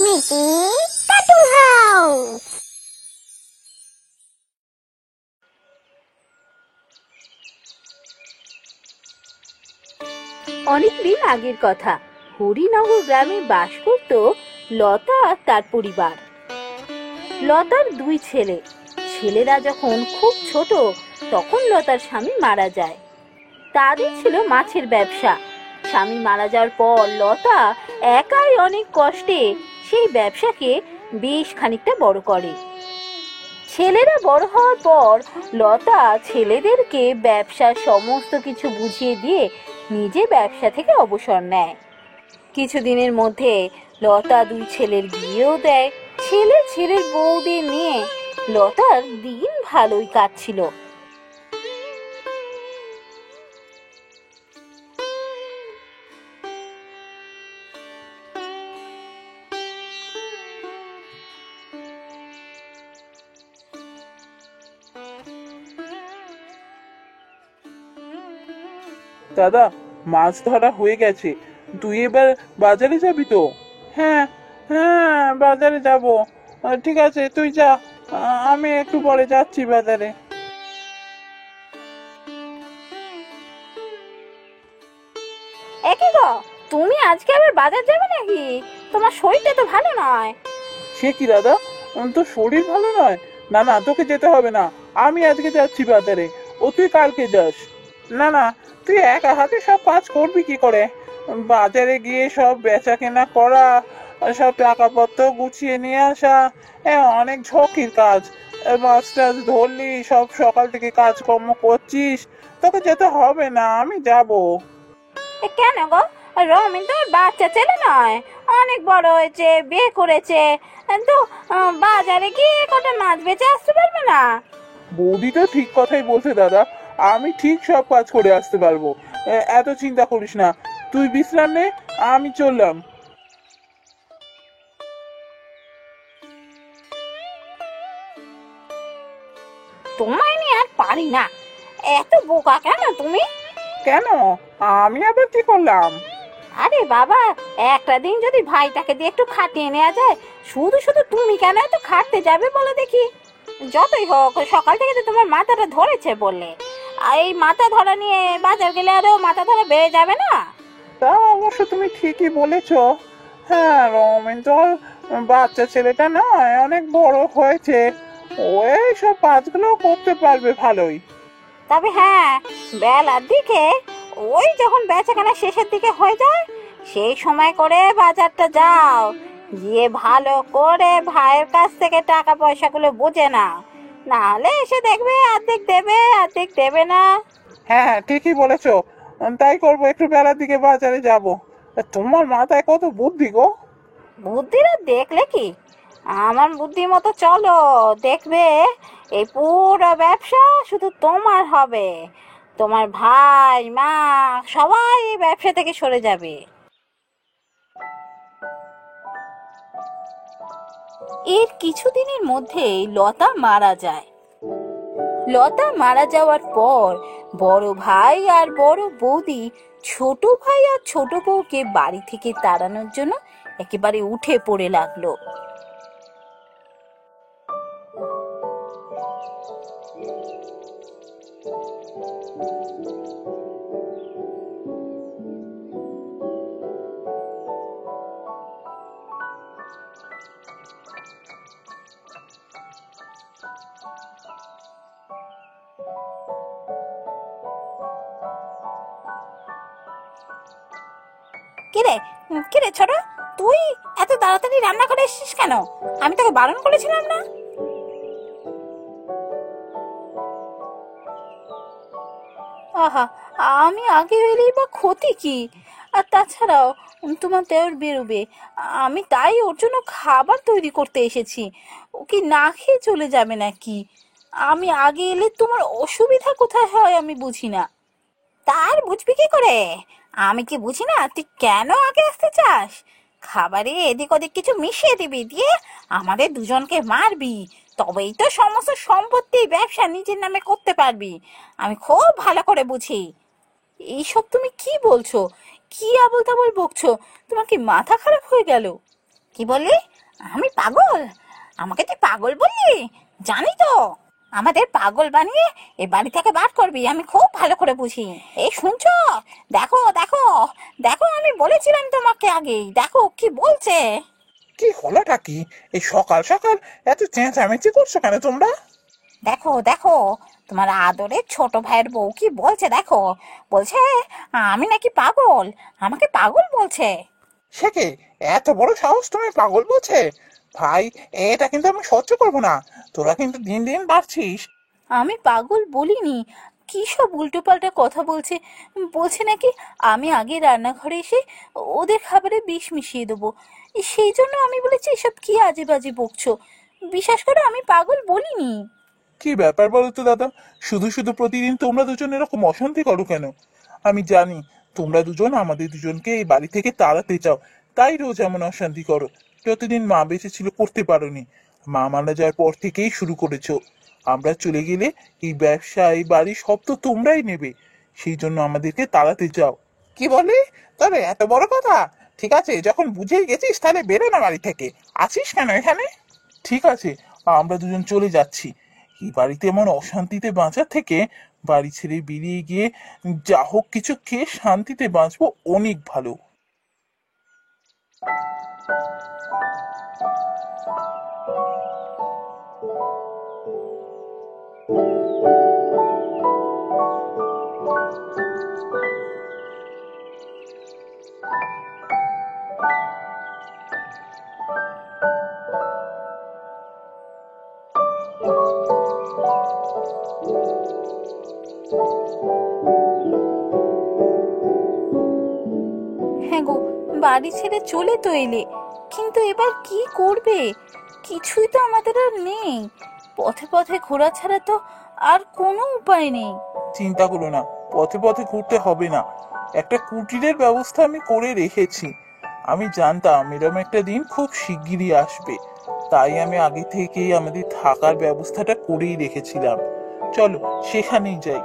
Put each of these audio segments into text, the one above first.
মিটি cartoon house. অনেকদিন আগের কথা, হরিনগর গ্রামে বাস করত লতা আর তার পরিবার। লতার দুই ছেলে। ছেলেরা যখন খুব ছোট তখন লতার স্বামী মারা যায়। তাদের ছিল মাছের ব্যবসা। স্বামী মারা যাওয়ার পর লতা একাই অনেক কষ্টে সেই ব্যবসাকে বেশ খানিকটা বড় করে। ছেলেরা বড় হওয়ার পর লতা ছেলেদেরকে ব্যবসার সমস্ত কিছু বুঝিয়ে দিয়ে নিজে ব্যবসা থেকে অবসর নেয়। কিছুদিনের মধ্যে লতা দুই ছেলের বিয়েও দেয়। ছেলের বউদের নিয়ে লতার দিন ভালোই কাটছিল। দাদা, মাছ ধরা হয়ে গেছে। তুই এবার বাজারে যাবি তো? হ্যাঁ হ্যাঁ, বাজারে যাব। ঠিক আছে, তুই যা, আমি একটু পরে যাচ্ছি বাজারে। একে গো, তুমি আজকে আবার বাজার যাবে নাকি? তোমার শরীরটা তো ভালো নয়। সে কি দাদা, তোর শরীর ভালো নয়? না না, তোকে যেতে হবে না, আমি আজকে যাচ্ছি বাজারে। ও তুই কালকে যাস। না না, তুই একা হাতে সব কাজ করবি কি করে? বাজারে গিয়ে সব বেচা কেনা করা, সব টাকাপত্র গুছিয়ে নিয়ে আসা, অনেক ঝক্কির কাজ। মাছ টাছ ধরলি, সব সকাল থেকে কাজকর্ম করছিস, তোকে যেতে হবে না, আমি যাব। কেন গো, রমিন তো বাচ্চা ছেলে নয়, অনেক বড় হয়েছে, বিয়ে করেছে, তো বাজারে গিয়ে কটা মাছ বেচে আসতে পারবে না? বৌদি তো ঠিক কথাই বলছে দাদা, আমি ঠিক সব কাজ করে আসতে পারবো। এত চিন্তা করিস না, তুই বিশ্রাম নে, আমি চললাম। তোমায় নিয়ে আর পারি না। এত বোকা কেন তুমি? কেন, আমি আবার কি করলাম? আরে বাবা, একটা দিন যদি ভাইটাকে দিয়ে একটু খাটিয়ে নেওয়া যায়, শুধু শুধু তুমি কেন এত খাটতে যাবে বলো দেখি? যতই হোক, সকাল থেকে তো তোমার মাথাটা ধরেছে বললে, আর এই মাথা ধরা নিয়ে বাজার গেলে আরো মাথা ধরা বেড়ে যাবে না? তা অবশ্য তুমি ঠিকই বলেছ। হ্যাঁ, রমেন তো আর বাচ্চা ছেলেটা নয়, অনেক বড় হয়েছে, ও এইসব কাজগুলো করতে পারবে ভালোই। তবে হ্যাঁ, বেলার দিকে, ওই যখন বেচাকেনা শেষের দিকে হয়ে যায়, সেই সময় করে বাজারটা যাও, গিয়ে ভালো করে ভাইয়ের কাছ থেকে টাকা পয়সাগুলো বুঝে নাও, নাহলে এসে দেখবে অর্ধেক দেবে অর্ধেক দেবে না। হ্যাঁ হ্যাঁ, ঠিকই বলেছো, তাই করবো, একটু বেলার দিকে বাজারে যাব। তোমার মাথায় কত বুদ্ধি গো! বুদ্ধিরা দেখলে কি, আমার বুদ্ধি মতো চলো, দেখবে এই পুরো ব্যবসা শুধু তোমার হবে। তোমার ভাই মা সবাই এই ব্যবসা থেকে সরে যাবে। এর কিছুদিনের মধ্যেই লতা মারা যায়। লতা মারা যাওয়ার পর বড় ভাই আর বড় বৌদি ছোট ভাই আর ছোট বউকে বাড়ি থেকে তাড়ানোর জন্য একেবারে উঠে পড়ে লাগলো। কিরে, কিরে ছোট, তুই এত তাড়াতাড়ি রান্না করে এসেছিস কেন? আমি তোকে বারণ করেছিলাম না? আহা, আমি আগে এলেই বা ক্ষতি কি? আর তাছাড়াও তোমার দেওর বেরোবে, আমি তাই ওর জন্য খাবার তৈরি করতে এসেছি। ও কি না খেয়ে চলে যাবে নাকি? আমি আগে এলে তোমার অসুবিধা কোথায় হয় আমি বুঝি না। তার বুঝবি কি করে? আমি কি বুঝি না তুই কেন আগে আসতে চাস? খাবারে এদিক ওদিক কিছু মিশিয়ে দিবি, দিয়ে আমাদের দুজনকে মারবি, তবেই তো সমস্ত সম্পত্তি ব্যবসা নিজের নামে করতে পারবি। আমি খুব ভালো করে বুঝি। এইসব তুমি কি বলছো? কি আবল তাবল বকছো? তোমার কি মাথা খারাপ হয়ে গেল? কি বললি? আমি পাগল? আমাকে তুই পাগল বললি? জানি তো আমাদের পাগল বানিয়ে এই বাড়ি থেকে বার করবি, আমি খুব ভালো করে বুঝি। এই শুনছো? দেখো দেখো দেখো, আমি বলেছিলাম তোমাকে আগেই, দেখো কি বলছে। কি হলোটা কি? এই সকাল সকাল এত চেঁচামেচি করছো কেন তোমরা? দেখো দেখো, তোমার আদরের ছোট ভাইয়ের বউ কি বলছে দেখো। বলছে আমি নাকি পাগল, আমাকে পাগল বলছে। সে কি? এত বড় সাহস তুমি পাগল বলছে? ভাই, এটা কিন্তু আমি সহ্য করবো না। তোরা কিন্তু দিন দিন বাড়ছিস। আমি পাগল বলিনি, কি সব উল্টোপাল্টা কথা বলছে। বলছে নাকি আমি আগে রান্নাঘরে এসে ওদের খাবারে বিষ মিশিয়ে দেবো। সেই জন্য আমি বলেছি এসব কি আজে বাজে বকছো। বিশ্বাস করো, আমি পাগল বলিনি। কি ব্যাপার বলো তো দাদা? শুধু শুধু প্রতিদিন তোমরা দুজন এরকম অশান্তি করো কেন? আমি জানি তোমরা দুজন আমাদের দুজনকে এই বাড়ি থেকে তাড়াতে চাও, তাই রোজ এমন অশান্তি করো। যতদিন মা বেঁচে ছিল করতে পারোনি, মা মারা যাওয়ার পর থেকেই শুরু করেছো। আমরা চলে গেলে এই ব্যবসা এই বাড়ি সব তো তোমরাই নেবে, সেই জন্য আমাদেরকে তাড়াতে চাও। কি বলি? তবে এত বড় কথা? ঠিক আছে, যখন বুঝেই গেছিস তাহলে বেরো না বাড়ি থেকে। আছিস কেন এখানে? ঠিক আছে, আমরা দুজন চলে যাচ্ছি। এই বাড়িতে এমন অশান্তিতে বাঁচার থেকে বাড়ি ছেড়ে বেরিয়ে গিয়ে যা হোক কিছু খেয়ে শান্তিতে বাঁচবো, অনেক ভালো। হ্যাঁ গো, বাড়ি ছেড়ে চলে তো এলে, কিন্তু এবার কি করবে? কিছুই তো আমাদের আর নেই। পথে পথে ঘোরা ছাড়া তো আর কোনো উপায় নেই। চিন্তা করো না, পথে পথে ঘুরতে হবে না। একটা কুটিরের ব্যবস্থা আমি করে রেখেছি। আমি জানতাম এরকম একটা দিন খুব শিগগিরই আসবে, তাই আমি আগে থেকেই আমাদের থাকার ব্যবস্থাটা করেই রেখেছিলাম। চলো সেখানেই যাই।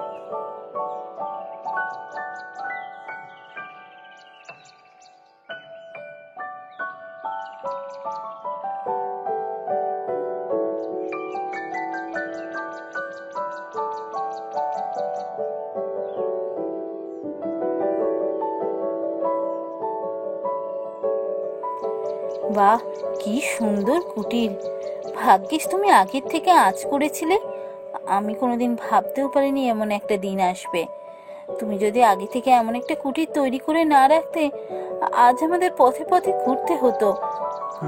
বাহ, কি সুন্দর কুটির! ভাগ্যিস তুমি আগের থেকে আঁচ করেছিলে। আমি কোনোদিন ভাবতেও পারিনি এমন একটা দিন আসবে। তুমি যদি আগে থেকে এমন একটা কুটির তৈরি করে না রাখতে, আজ আমাদের পথে পথে ঘুরতে হতো।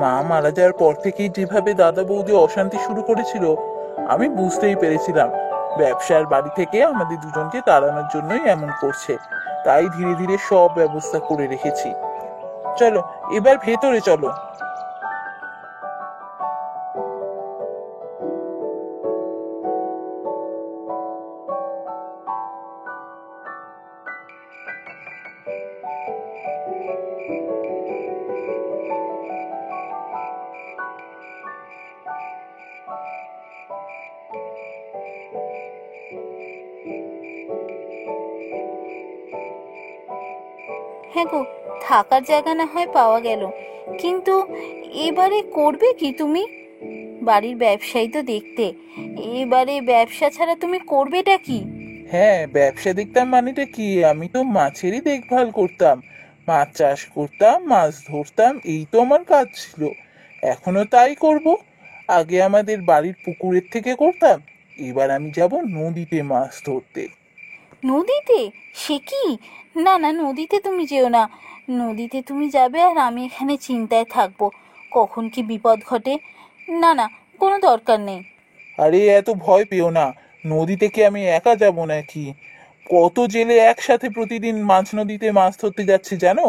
মা মারা যাওয়ার পর থেকেই যেভাবে দাদা বৌদি অশান্তি শুরু করেছিল, আমি বুঝতেই পেরেছিলাম ব্যবসার বাড়ি থেকে আমাদের দুজনকে তাড়ানোর জন্যই এমন করছে। তাই ধীরে ধীরে সব ব্যবস্থা করে রেখেছি। চলো এবার ভেতরে চলো। হ্যাঁ গো, থাকার জায়গা না হয় পাওয়া গেল, কিন্তু এবারে করবে কি তুমি? বাড়ির ব্যবসায়ী তো দেখতে, এবারে ব্যবসা ছাড়া তুমি করবেটা কি? হ্যাঁ, ব্যবসা দেখতাম মানেটা কি? আমি তো মাছেরই দেখভাল করতাম, মাছ চাষ করতাম, মাছ ধরতাম, এই তো আমার কাজ ছিল। এখনো তাই করব। আগে আমাদের বাড়ির পুকুরের থেকে করতাম, এবার আমি যাব নদীতে মাছ ধরতে। নদীতে? সে কি? না না, নদীতে তুমি যেও না। নদীতে তুমি যাবে আর আমি এখানে চিন্তায় থাকবো, কখন কি বিপদ ঘটে। না না, কোনো দরকার নেই। আরে এত ভয় পেও না, নদীতে কি আমি একা যাব নাকি? কত জেলে একসাথে প্রতিদিন মাঝ নদীতে মাছ ধরতে যাচ্ছে জানো?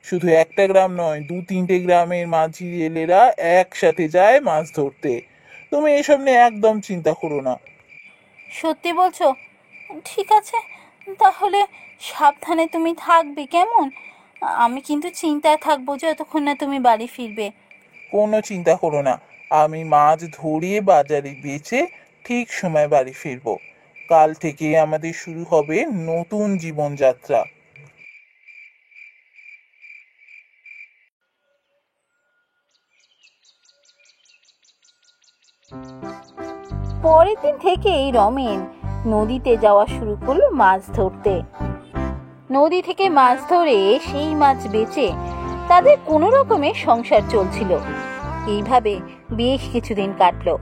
শুধু একটা গ্রাম নয়, দু তিনটে গ্রামের মাঝি জেলেরা একসাথে যায় মাছ ধরতে। তুমি এসব নিয়ে একদম চিন্তা করো না। সত্যি বলছো? ঠিক আছে, তাহলে সাবধানে তুমি থাকবে কেমন? আমি কিন্তু চিন্তায় থাকবো যতক্ষণ না তুমি বাড়ি ফিরবে। কোনো চিন্তা করো না, আমি মাছ ধরিয়ে বাজারে বেচে ঠিক সময় বাড়ি ফিরবো। কাল থেকে আমাদের শুরু হবে নতুন জীবনযাত্রা। পরের দিন থেকেই রমেন নদীতে যাওয়া শুরু করলো মাছ ধরতে। নদী থেকে মাছ ধরে সেই মাছ বেচে তাদের কোনো রকমে সংসার চলছিল। এইভাবে বেশ কিছুদিন কাটলো।